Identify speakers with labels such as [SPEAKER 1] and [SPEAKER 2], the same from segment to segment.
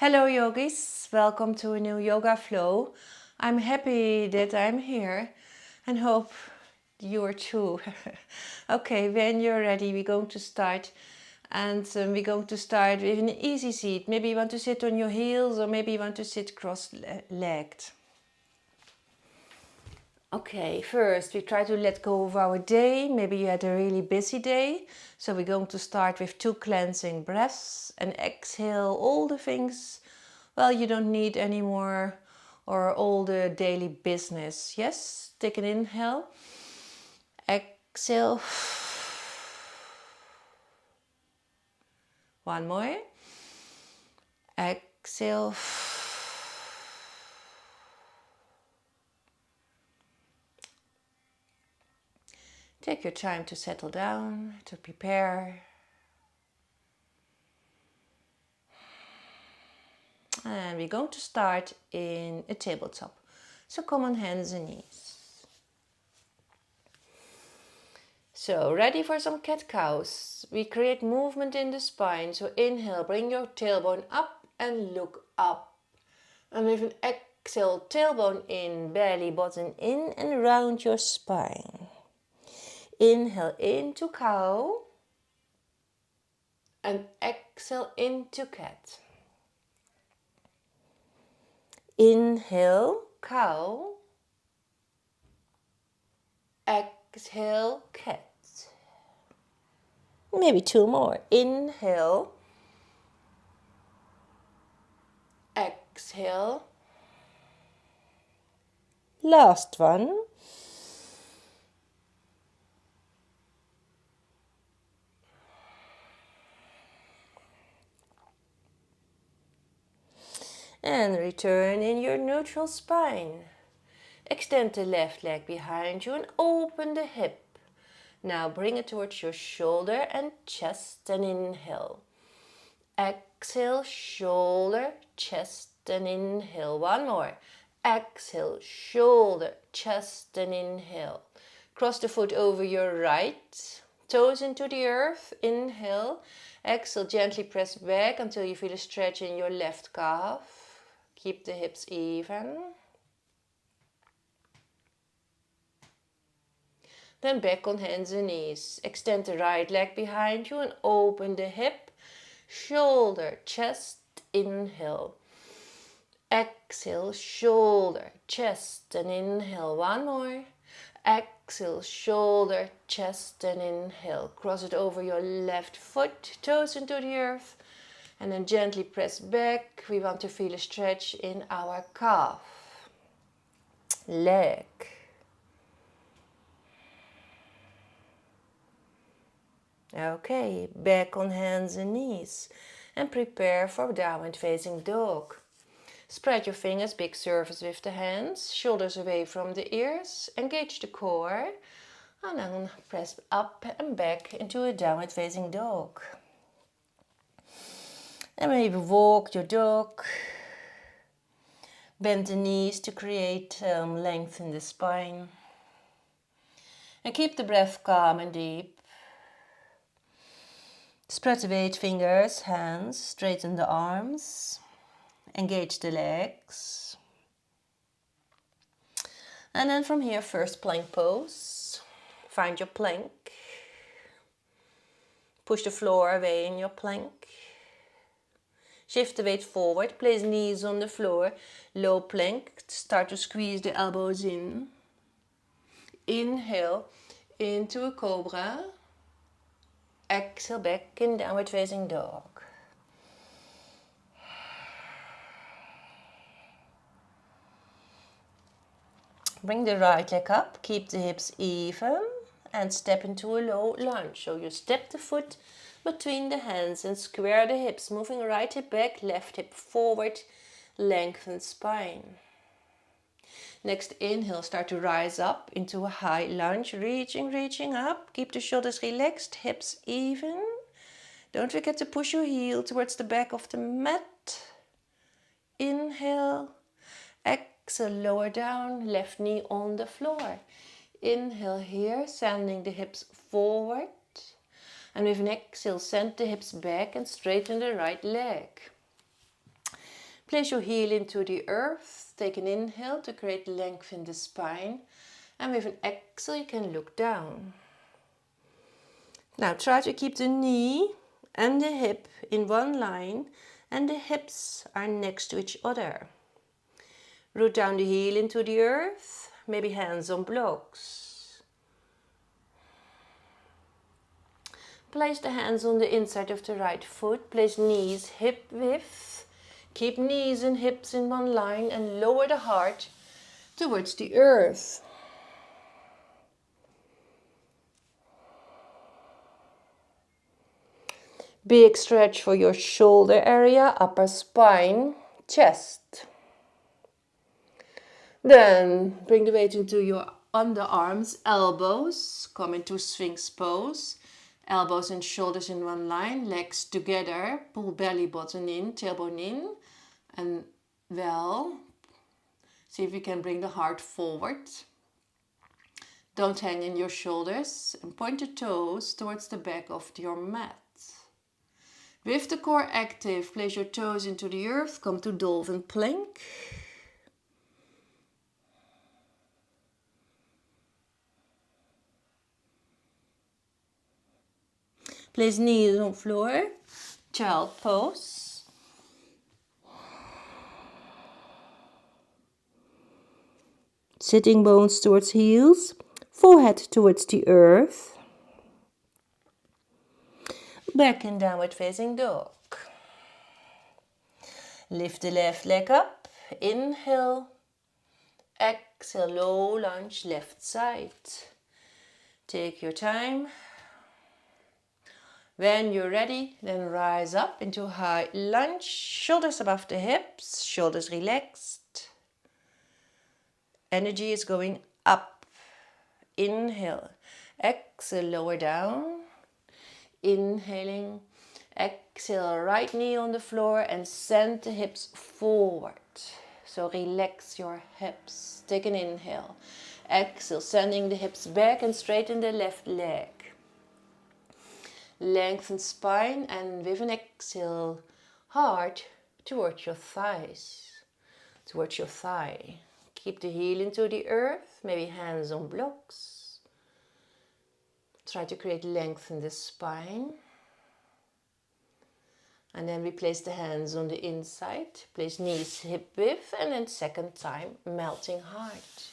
[SPEAKER 1] Hello yogis, welcome to a new yoga flow. I'm happy that I'm here and hope you are too. Okay, when you're ready we're going to start and we're going to start with an easy seat. Maybe you want to sit on your heels or maybe you want to sit cross-legged. Okay, first we try to let go of our day. Maybe you had a really busy day. So we're going to start with 2 cleansing breaths and exhale all the things, well, you don't need anymore or all the daily business. Yes, take an inhale, exhale. One more. Exhale. Take your time to settle down, to prepare. And we're going to start in a tabletop. So come on hands and knees. So ready for some cat-cows. We create movement in the spine. So inhale, bring your tailbone up and look up. And with an exhale, tailbone in, belly button in and round your spine. Inhale into cow. And exhale into cat. Inhale, cow. Exhale, cat. Maybe 2 more. Inhale. Exhale. Last one. And return in your neutral spine. Extend the left leg behind you and open the hip. Now bring it towards your shoulder and chest and inhale. Exhale, shoulder, chest and inhale. One more. Exhale, shoulder, chest and inhale. Cross the foot over your right. Toes into the earth. Inhale. Exhale, gently press back until you feel a stretch in your left calf. Keep the hips even. Then back on hands and knees. Extend the right leg behind you and open the hip. Shoulder, chest, inhale. Exhale, shoulder, chest and inhale. One more. Exhale, shoulder, chest and inhale. Cross it over your left foot, toes into the earth. And then gently press back. We want to feel a stretch in our calf, leg. Okay, back on hands and knees. And prepare for downward facing dog. Spread your fingers, big surface with the hands, shoulders away from the ears, engage the core. And then press up and back into a downward facing dog. And maybe walk your dog. Bend the knees to create length in the spine. And keep the breath calm and deep. Spread the weight fingers, hands, straighten the arms. Engage the legs. And then from here, first plank pose. Find your plank. Push the floor away in your plank. Shift the weight forward, place knees on the floor, low plank, start to squeeze the elbows in. Inhale into a cobra. Exhale back in downward facing dog. Bring the right leg up, keep the hips even and step into a low lunge. So you step the foot between the hands and square the hips, moving right hip back, left hip forward, lengthen spine. Next inhale, start to rise up into a high lunge, reaching up. Keep the shoulders relaxed, hips even. Don't forget to push your heel towards the back of the mat. Inhale, exhale, lower down, left knee on the floor. Inhale here, sending the hips forward. And with an exhale, send the hips back and straighten the right leg. Place your heel into the earth. Take an inhale to create length in the spine. And with an exhale, you can look down. Now try to keep the knee and the hip in one line, and the hips are next to each other. Root down the heel into the earth, maybe hands on blocks. Place the hands on the inside of the right foot. Place knees hip width. Keep knees and hips in one line and lower the heart towards the earth. Big stretch for your shoulder area, upper spine, chest. Then bring the weight into your underarms, elbows. Come into Sphinx pose. Elbows and shoulders in one line, legs together. Pull belly button in, tailbone in. And well, see if you can bring the heart forward. Don't hang in your shoulders. And point the toes towards the back of your mat. With the core active, place your toes into the earth. Come to dolphin plank. Place knees on floor. Child pose. Sitting bones towards heels. Forehead towards the earth. Back in downward facing dog. Lift the left leg up. Inhale. Exhale, low lunge, left side. Take your time. When you're ready, then rise up into high lunge. Shoulders above the hips, shoulders relaxed. Energy is going up. Inhale. Exhale, lower down. Inhaling. Exhale, right knee on the floor and send the hips forward. So relax your hips. Take an inhale. Exhale, sending the hips back and straighten the left leg. Lengthen spine and with an exhale, heart towards your thighs. Towards your thigh. Keep the heel into the earth, maybe hands on blocks. Try to create length in the spine. And then we place the hands on the inside. Place knees hip width and then second time melting heart.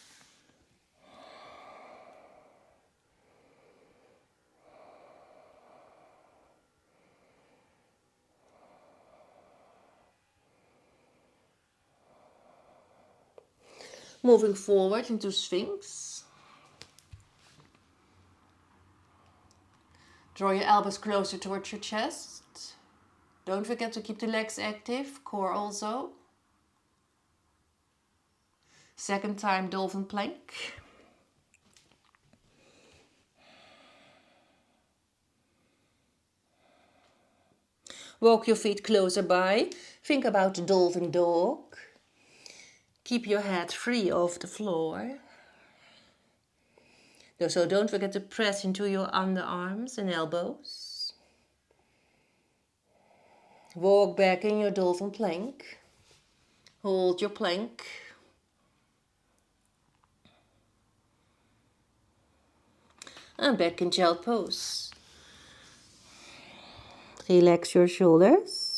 [SPEAKER 1] Moving forward into Sphinx. Draw your elbows closer towards your chest. Don't forget to keep the legs active, core also. Second time dolphin plank. Walk your feet closer by. Think about the dolphin dog. Keep your head free off the floor. So don't forget to press into your underarms and elbows. Walk back in your dolphin plank. Hold your plank. And back in child pose. Relax your shoulders.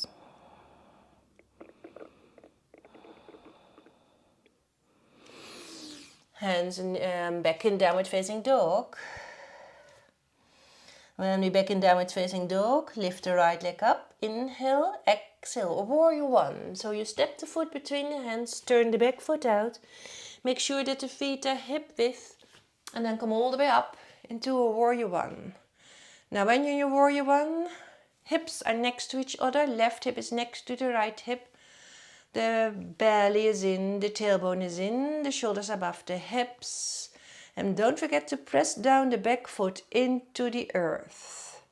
[SPEAKER 1] Hands back in downward facing dog. When we back in downward facing dog, lift the right leg up. Inhale, exhale, warrior one. So you step the foot between the hands, turn the back foot out. Make sure that the feet are hip width. And then come all the way up into a warrior one. Now when you're in your warrior one, hips are next to each other. Left hip is next to the right hip. The belly is in, the tailbone is in, the shoulders above the hips. And don't forget to press down the back foot into the earth.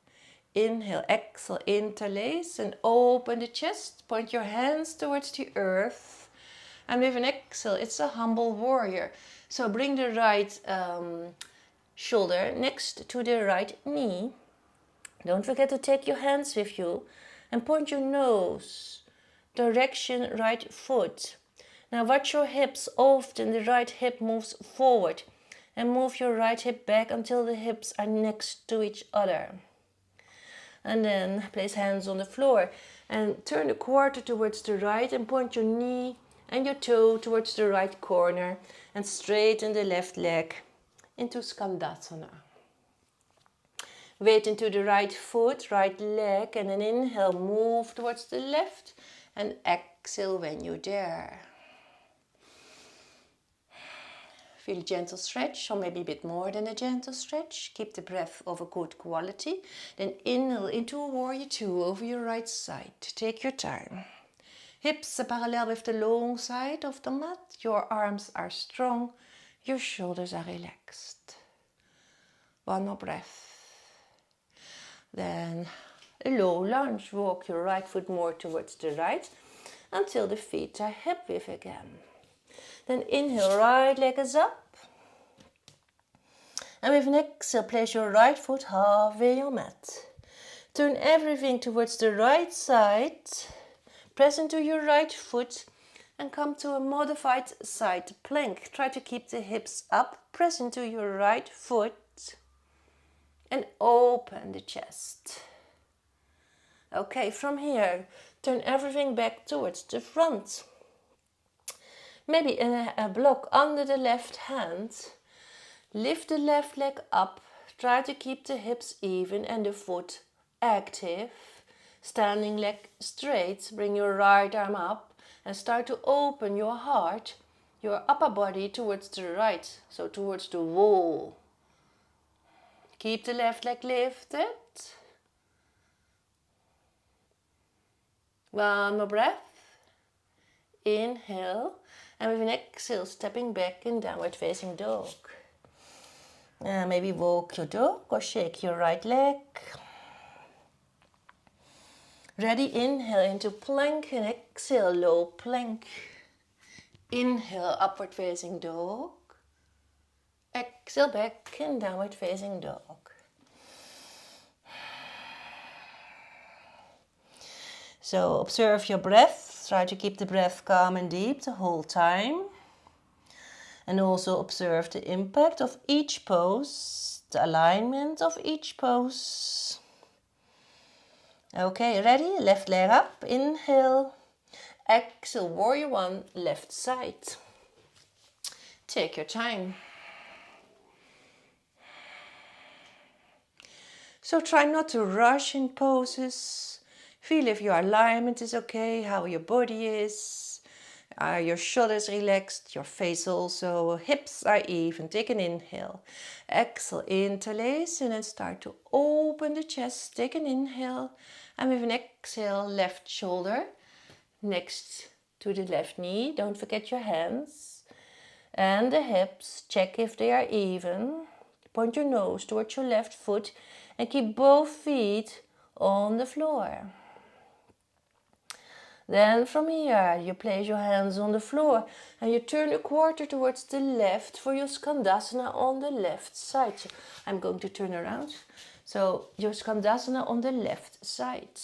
[SPEAKER 1] Inhale, exhale, interlace and open the chest. Point your hands towards the earth. And with an exhale, it's a humble warrior. So bring the right shoulder next to the right knee. Don't forget to take your hands with you and point your nose direction, right foot. Now watch your hips. Often the right hip moves forward, and move your right hip back until the hips are next to each other. And then place hands on the floor and turn the quarter towards the right and point your knee and your toe towards the right corner and straighten the left leg into Skandasana. Weight into the right foot, right leg, and then inhale, move towards the left and exhale when you're there. Feel a gentle stretch, or maybe a bit more than a gentle stretch. Keep the breath of a good quality. Then inhale into a warrior two over your right side. Take your time. Hips are parallel with the long side of the mat. Your arms are strong. Your shoulders are relaxed. One more breath. Then a low lunge. Walk your right foot more towards the right until the feet are hip width again. Then inhale, right leg is up. And with an exhale, place your right foot halfway on mat. Turn everything towards the right side. Press into your right foot and come to a modified side plank. Try to keep the hips up. Press into your right foot and open the chest. Okay, from here, turn everything back towards the front. Maybe a block under the left hand. Lift the left leg up. Try to keep the hips even and the foot active. Standing leg straight. Bring your right arm up and start to open your heart, your upper body towards the right, so towards the wall. Keep the left leg lifted. One more breath. Inhale. And with an exhale, stepping back in downward facing dog. Maybe walk your dog or shake your right leg. Ready, inhale into plank and exhale, low plank. Inhale, upward facing dog. Exhale, back in downward facing dog. So observe your breath. Try to keep the breath calm and deep the whole time. And also observe the impact of each pose, the alignment of each pose. Okay, ready? Left leg up, inhale. Exhale, warrior one, left side. Take your time. So try not to rush in poses. Feel if your alignment is okay, how your body is. Are your shoulders relaxed, your face also, hips are even. Take an inhale. Exhale, interlace and then start to open the chest. Take an inhale and with an exhale, left shoulder next to the left knee. Don't forget your hands. And the hips, check if they are even. Point your nose towards your left foot and keep both feet on the floor. Then from here, you place your hands on the floor and you turn a quarter towards the left for your Skandasana on the left side. So I'm going to turn around. So your Skandasana on the left side.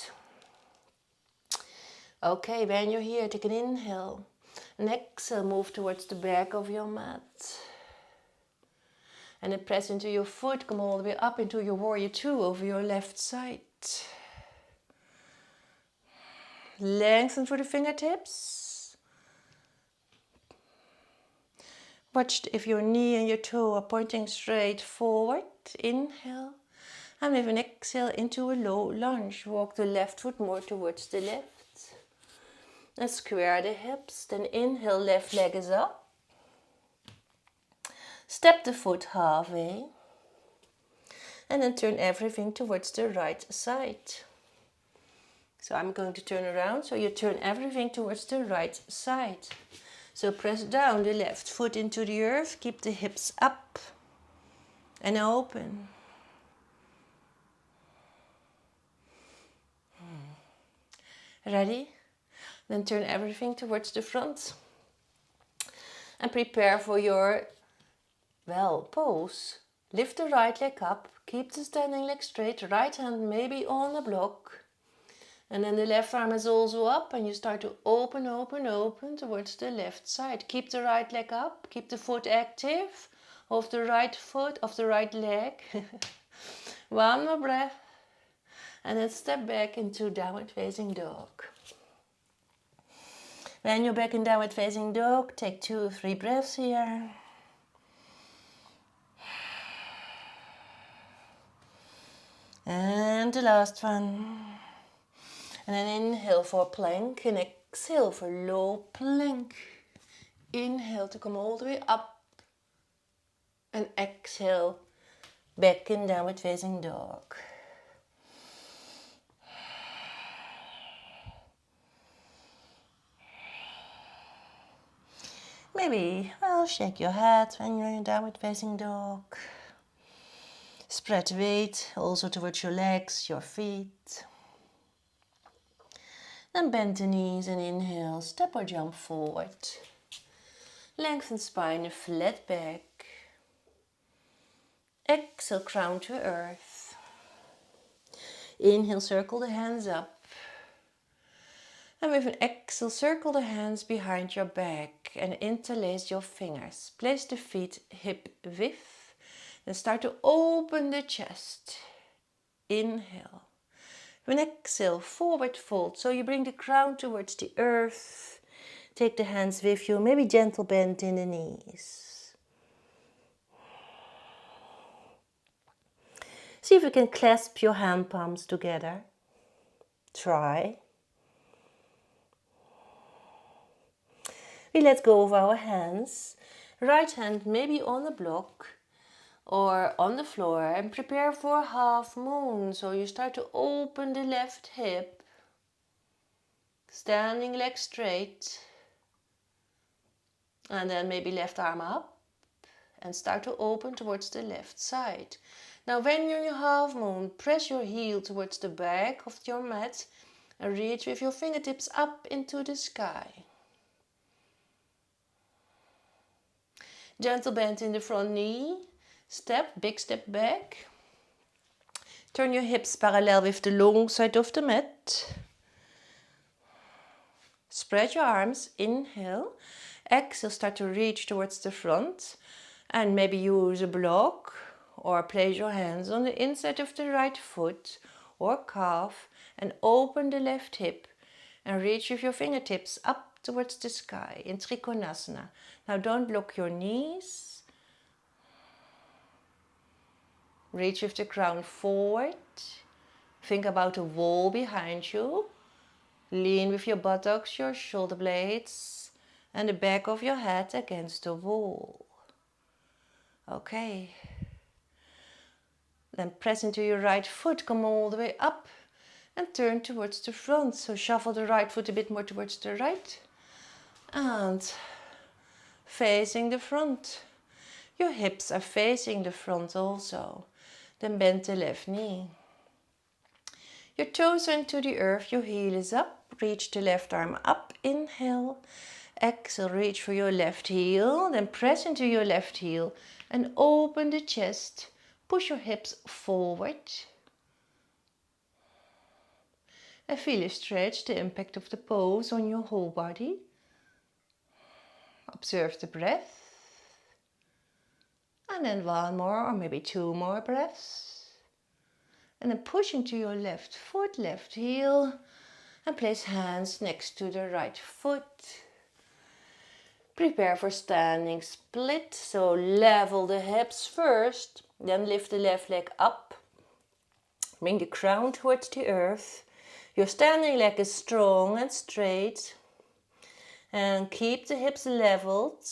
[SPEAKER 1] Okay, when you're here, take an inhale. And exhale, move towards the back of your mat. And then press into your foot, come all the way up into your warrior two over your left side. Lengthen through the fingertips. Watch if your knee and your toe are pointing straight forward. Inhale. And with an exhale into a low lunge. Walk the left foot more towards the left. And square the hips. Then inhale, left leg is up. Step the foot halfway. And then turn everything towards the right side. So I'm going to turn around, so you turn everything towards the right side. So press down the left foot into the earth, keep the hips up and open. Ready? Then turn everything towards the front. And prepare for your, pose. Lift the right leg up, keep the standing leg straight, right hand maybe on the block. And then the left arm is also up and you start to open, open, open towards the left side. Keep the right leg up, keep the foot active of the right foot, of the right leg. One more breath. And then step back into downward facing dog. When you're back in downward facing dog, take 2 or 3 breaths here. And the last one. And then inhale for plank and exhale for low plank. Inhale to come all the way up. And exhale back in downward facing dog. Maybe, shake your head when you're in downward facing dog. Spread the weight also towards your legs, your feet. Then bend the knees and inhale, step or jump forward. Lengthen spine and flat back. Exhale, crown to earth. Inhale, circle the hands up. And with an exhale, circle the hands behind your back and interlace your fingers. Place the feet hip width. Then start to open the chest. Inhale. With an exhale, forward fold. So you bring the crown towards the earth. Take the hands with you. Maybe gentle bend in the knees. See if you can clasp your hand palms together. Try. We let go of our hands. Right hand maybe on a block or on the floor and prepare for a half moon. So you start to open the left hip. Standing leg straight. And then maybe left arm up. And start to open towards the left side. Now when you're in your half moon, press your heel towards the back of your mat. And reach with your fingertips up into the sky. Gentle bend in the front knee. Step, big step back. Turn your hips parallel with the long side of the mat. Spread your arms, inhale. Exhale, start to reach towards the front. And maybe use a block or place your hands on the inside of the right foot or calf and open the left hip and reach with your fingertips up towards the sky in Trikonasana. Now don't block your knees. Reach with the crown forward. Think about a wall behind you. Lean with your buttocks, your shoulder blades, and the back of your head against the wall. Okay. Then press into your right foot, come all the way up and turn towards the front. So shuffle the right foot a bit more towards the right. And facing the front. Your hips are facing the front also. Then bend the left knee. Your toes are into the earth, your heel is up. Reach the left arm up, inhale. Exhale, reach for your left heel. Then press into your left heel and open the chest. Push your hips forward. And feel a stretch, the impact of the pose on your whole body. Observe the breath. And then one more or maybe 2 more breaths. And then push into your left foot, left heel. And place hands next to the right foot. Prepare for standing split. So level the hips first. Then lift the left leg up. Bring the crown towards the earth. Your standing leg is strong and straight. And keep the hips leveled.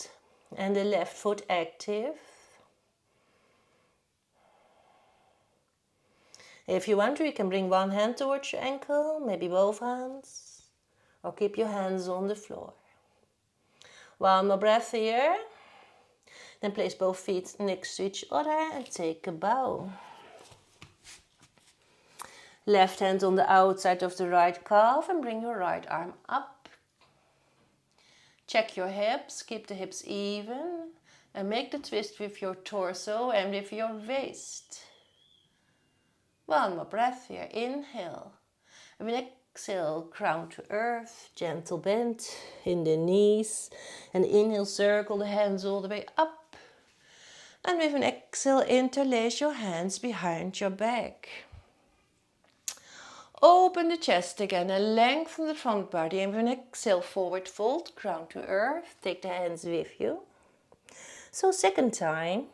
[SPEAKER 1] And the left foot active. If you want to, you can bring one hand towards your ankle, maybe both hands, or keep your hands on the floor. One more breath here. Then place both feet next to each other and take a bow. Left hand on the outside of the right calf and bring your right arm up. Check your hips, keep the hips even and make the twist with your torso and with your waist. One more breath here. Inhale. And with exhale, crown to earth, gentle bend in the knees. And inhale, circle the hands all the way up. And with an exhale, interlace your hands behind your back. Open the chest again and lengthen the front body. And with an exhale, forward fold, crown to earth. Take the hands with you. So second time,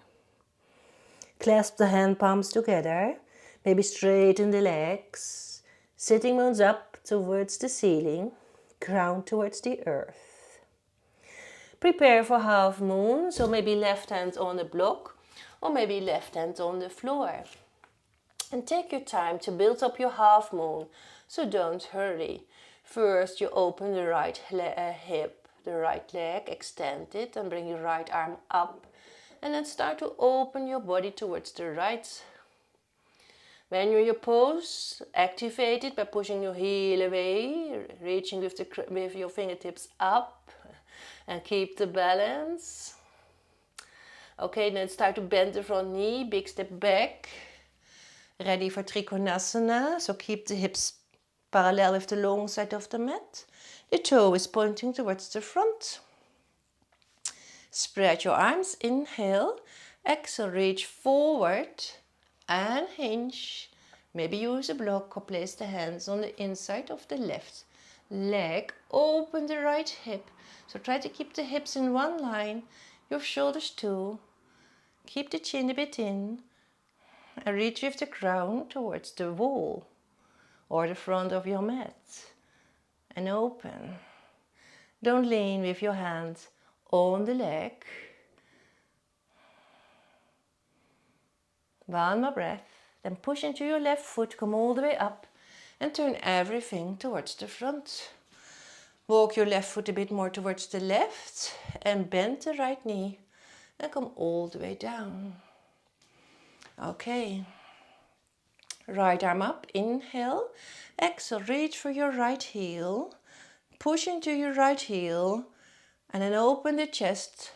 [SPEAKER 1] clasp the hand palms together. Maybe straighten the legs. Sitting bones up towards the ceiling. Crown towards the earth. Prepare for half moon. So maybe left hand on the block or maybe left hand on the floor. And take your time to build up your half moon, so don't hurry. First you open the right hip, the right leg, extend it and bring your right arm up. And then start to open your body towards the right. When you're in your pose, activate it by pushing your heel away, reaching with your fingertips up and keep the balance. Okay, then start to bend the front knee, big step back. Ready for Trikonasana, so keep the hips parallel with the long side of the mat. The toe is pointing towards the front. Spread your arms, inhale, exhale, reach forward and hinge. Maybe use a block or place the hands on the inside of the left leg. Open the right hip, so try to keep the hips in one line, your shoulders too. Keep the chin a bit in. And reach with the crown towards the wall or the front of your mat. And open. Don't lean with your hands on the leg. One more breath. Then push into your left foot, come all the way up and turn everything towards the front. Walk your left foot a bit more towards the left and bend the right knee and come all the way down. Okay. Right arm up, inhale, exhale, reach for your right heel, push into your right heel, and then open the chest.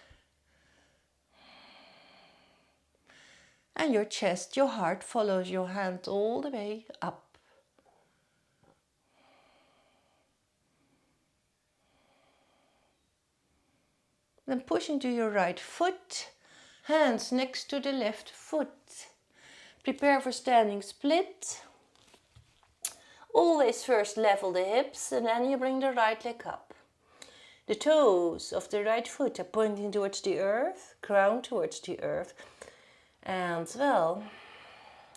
[SPEAKER 1] And your chest, your heart follows your hand all the way up. Then push into your right foot, hands next to the left foot. Prepare for standing split. Always first level the hips and then you bring the right leg up. The toes of the right foot are pointing towards the earth, crown towards the earth. And well,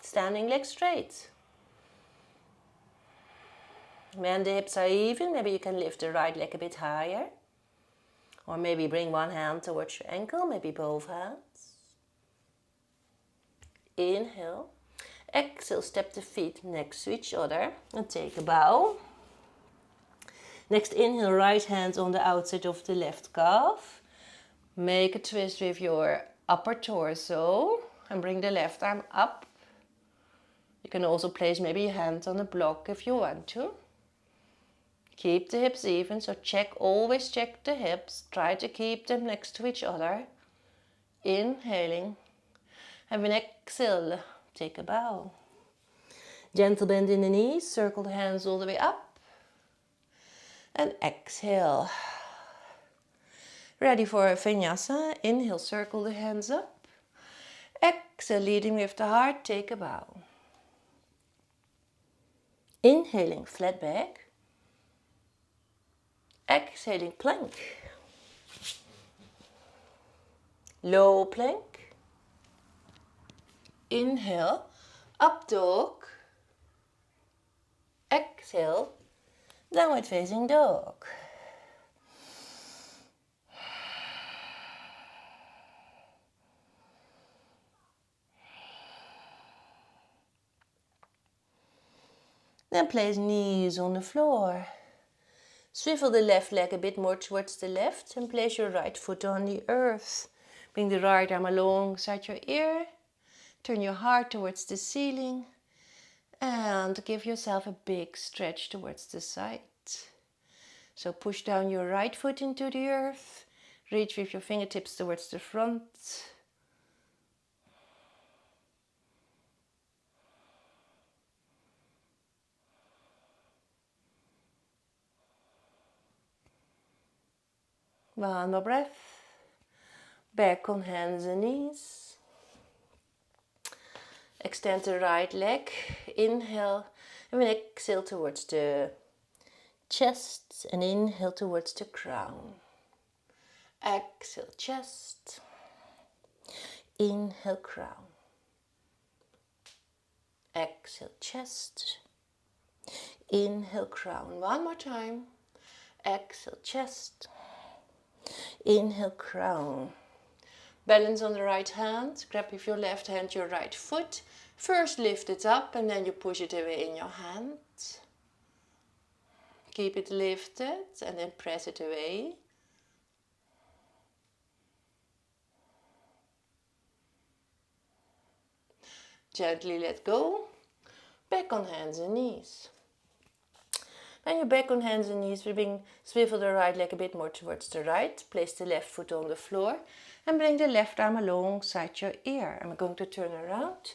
[SPEAKER 1] standing leg straight. When the hips are even, maybe you can lift the right leg a bit higher. Or maybe bring one hand towards your ankle, maybe both hands. Inhale. Exhale, step the feet next to each other and take a bow. Next inhale, right hand on the outside of the left calf. Make a twist with your upper torso and bring the left arm up. You can also place maybe a hand on a block if you want to. Keep the hips even, so always check the hips. Try to keep them next to each other. Inhaling. And when exhale, take a bow. Gentle bend in the knees, circle the hands all the way up. And exhale. Ready for Vinyasa. Inhale, circle the hands up. Exhale, leading with the heart, take a bow. Inhaling, flat back. Exhaling, plank. Low plank. Inhale, up dog. Exhale, downward facing dog. Then place knees on the floor. Swivel the left leg a bit more towards the left and place your right foot on the earth. Bring the right arm alongside your ear. Turn your heart towards the ceiling and give yourself a big stretch towards the side. So push down your right foot into the earth. Reach with your fingertips towards the front. One more breath. Back on hands and knees. Extend the right leg. Inhale. And we exhale towards the chest. And inhale towards the crown. Exhale, chest. Inhale, crown. Exhale, chest. Inhale, crown. One more time. Exhale, chest. Inhale, crown. Balance on the right hand. Grab with your left hand your right foot. First lift it up and then you push it away in your hand. Keep it lifted and then press it away. Gently let go. Back on hands and knees. When you're back on hands and knees, swivel the right leg a bit more towards the right. Place the left foot on the floor and bring the left arm alongside your ear. I'm going to turn around.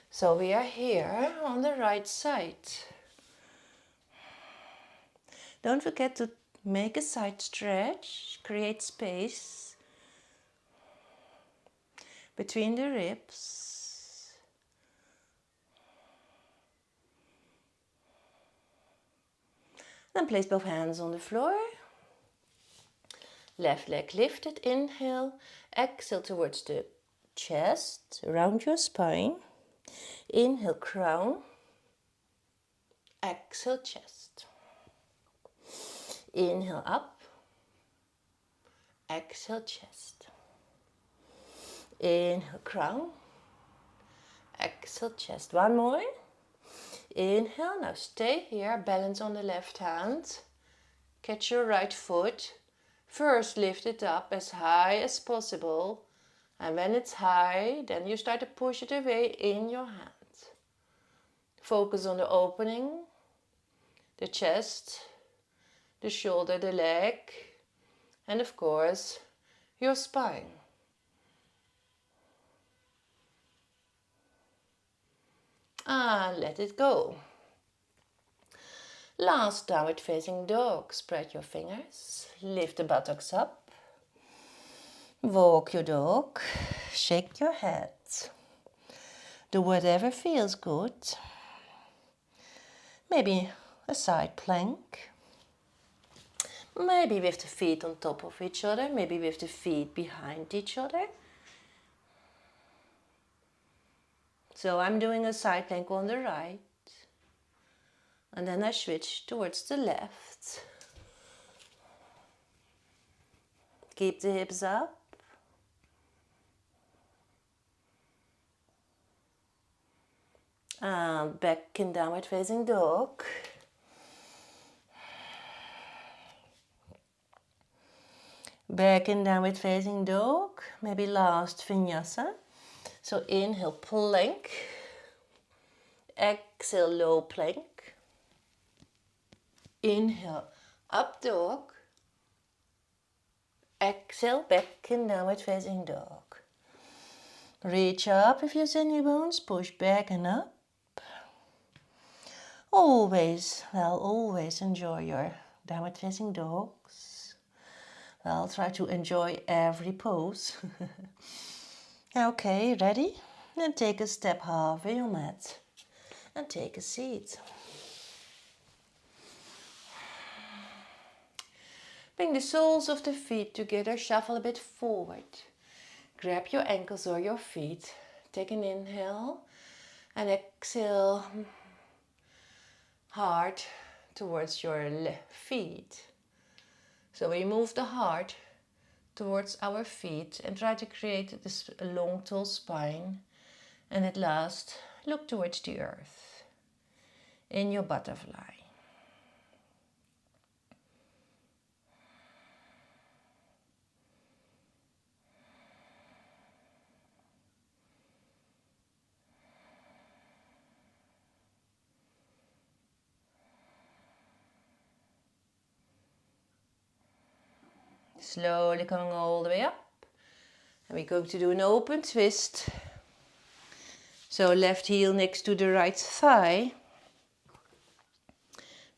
[SPEAKER 1] So we are here on the right side. Don't forget to make a side stretch. Create space between the ribs. Then place both hands on the floor. Left leg lifted, inhale. Exhale towards the chest, around your spine. Inhale, crown. Exhale, chest. Inhale, up. Exhale, chest. Inhale, crown. Exhale, chest. One more. Inhale, now stay here, balance on the left hand. Catch your right foot. First lift it up as high as possible. And when it's high, then you start to push it away in your hand. Focus on the opening, the chest, the shoulder, the leg, and of course, your spine. And let it go. Last downward facing dog. Spread your fingers. Lift the buttocks up. Walk your dog. Shake your head. Do whatever feels good. Maybe a side plank. Maybe with the feet on top of each other. Maybe with the feet behind each other. So I'm doing a side plank on the right. And then I switch towards the left. Keep the hips up. And back in downward facing dog. Back in downward facing dog. Maybe last vinyasa. So inhale, plank. Exhale, low plank. Inhale, up dog. Exhale, back in downward facing dog. Reach up if you send your bones. Push back and up. Always enjoy your downward facing dogs. Well, try to enjoy every pose. Okay, ready? Then take a step halfway your mat and take a seat. Bring the soles of the feet together, shuffle a bit forward. Grab your ankles or your feet. Take an inhale and exhale hard towards your feet. So we move the heart towards our feet and try to create this long, tall spine. And at last, look towards the earth in your butterfly. Slowly coming all the way up. And we're going to do an open twist. So left heel next to the right thigh.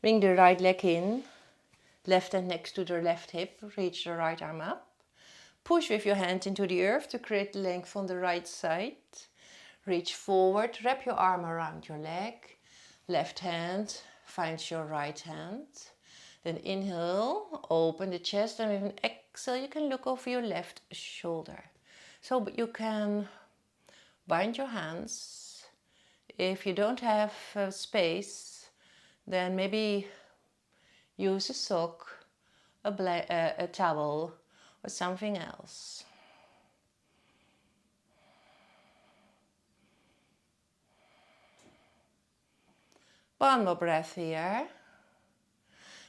[SPEAKER 1] Bring the right leg in. Left hand next to the left hip, reach the right arm up. Push with your hand into the earth to create length on the right side. Reach forward, wrap your arm around your leg. Left hand finds your right hand. Then inhale, open the chest, and with an exhale you can look over your left shoulder. So you can bind your hands. If you don't have space, then maybe use a sock, a towel, or something else. One more breath here.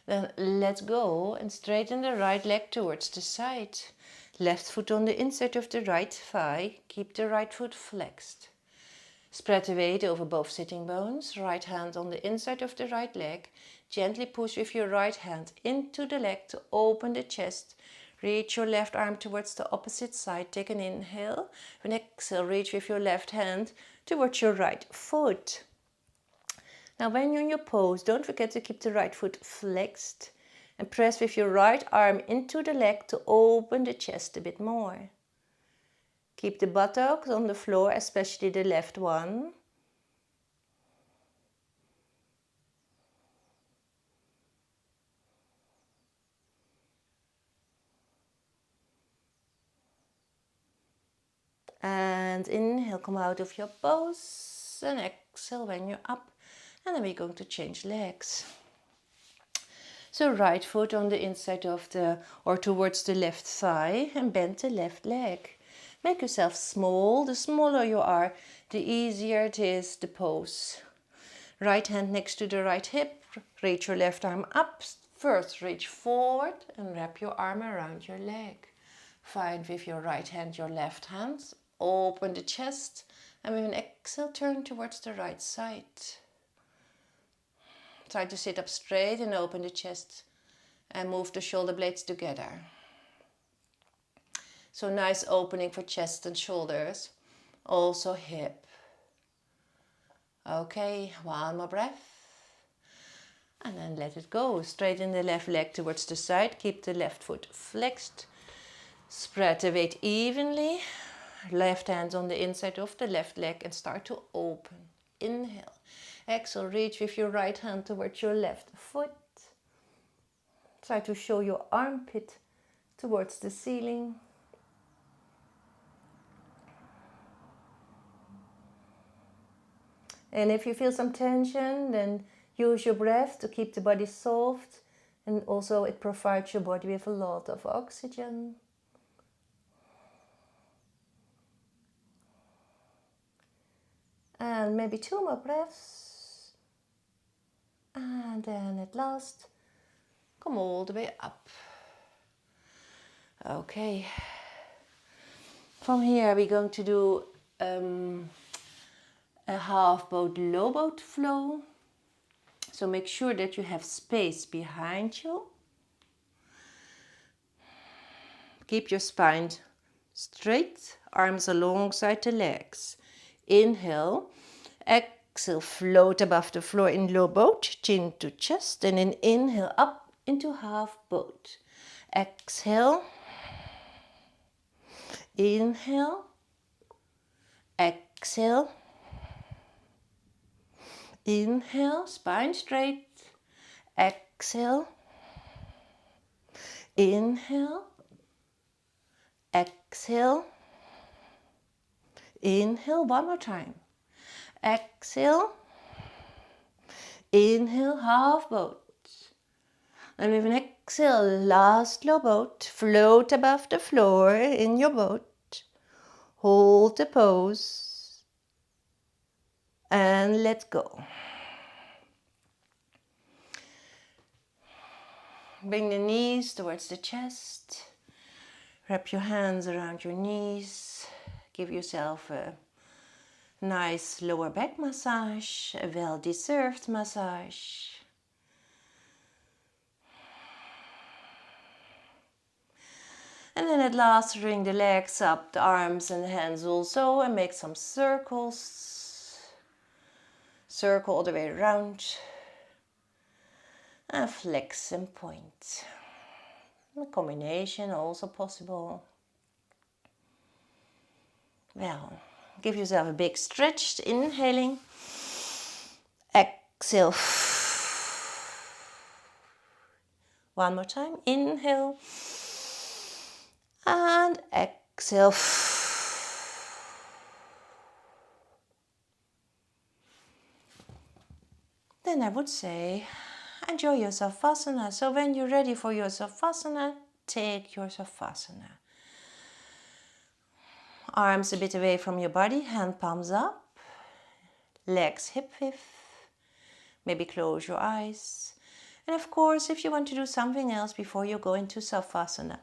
[SPEAKER 1] Then let's go and straighten the right leg towards the side. Left foot on the inside of the right thigh. Keep the right foot flexed. Spread the weight over both sitting bones. Right hand on the inside of the right leg. Gently push with your right hand into the leg to open the chest. Reach your left arm towards the opposite side. Take an inhale. An exhale, reach with your left hand towards your right foot. Now when you're in your pose, don't forget to keep the right foot flexed and press with your right arm into the leg to open the chest a bit more. Keep the buttocks on the floor, especially the left one. And inhale, come out of your pose, and exhale when you're up. And then we're going to change legs. So right foot on the inside of or towards the left thigh, and bend the left leg. Make yourself small. The smaller you are, the easier it is to pose. Right hand next to the right hip. Reach your left arm up. First reach forward and wrap your arm around your leg. Find with your right hand your left hand. Open the chest, and with an exhale turn towards the right side. Try to sit up straight and open the chest and move the shoulder blades together. So nice opening for chest and shoulders, also hip. Okay, one more breath. And then let it go. Straighten the left leg towards the side. Keep the left foot flexed. Spread the weight evenly. Left hand on the inside of the left leg and start to open. Inhale. Exhale, reach with your right hand towards your left foot. Try to show your armpit towards the ceiling. And if you feel some tension, then use your breath to keep the body soft. And also it provides your body with a lot of oxygen. And maybe 2 more breaths. And then at last, come all the way up. Okay. From here we're going to do a half boat, low boat flow. So make sure that you have space behind you. Keep your spine straight, arms alongside the legs. Inhale, exhale, float above the floor in low boat, chin to chest, and then inhale up into half boat. Exhale, inhale, exhale, inhale, spine straight, exhale, inhale, exhale, inhale, one more time, exhale, inhale, half boat, and with an exhale, last low boat, float above the floor in your boat, hold the pose, and let go. Bring the knees towards the chest. Wrap your hands around your knees. Give yourself a nice lower back massage, a well-deserved massage. And then at last, bring the legs up, the arms and the hands also, and make some circles. Circle all the way around. And flex and point. A combination also possible. Well, give yourself a big stretch, inhaling. Exhale. One more time. Inhale. And exhale. Then I would say, enjoy your Savasana. So when you're ready for your Savasana, take your Savasana. Arms a bit away from your body, hand palms up, legs hip width. Maybe close your eyes. And of course, if you want to do something else before you go into Savasana,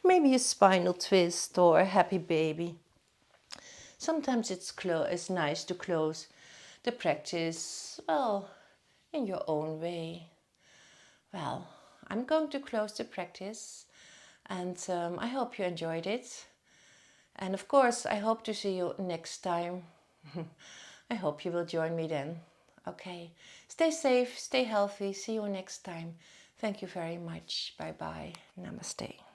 [SPEAKER 1] maybe a spinal twist or a happy baby. Sometimes it's nice to close the practice, well, in your own way. Well, I'm going to close the practice, and I hope you enjoyed it. And of course, I hope to see you next time. I hope you will join me then. Okay, stay safe, stay healthy. See you next time. Thank you very much. Bye bye. Namaste.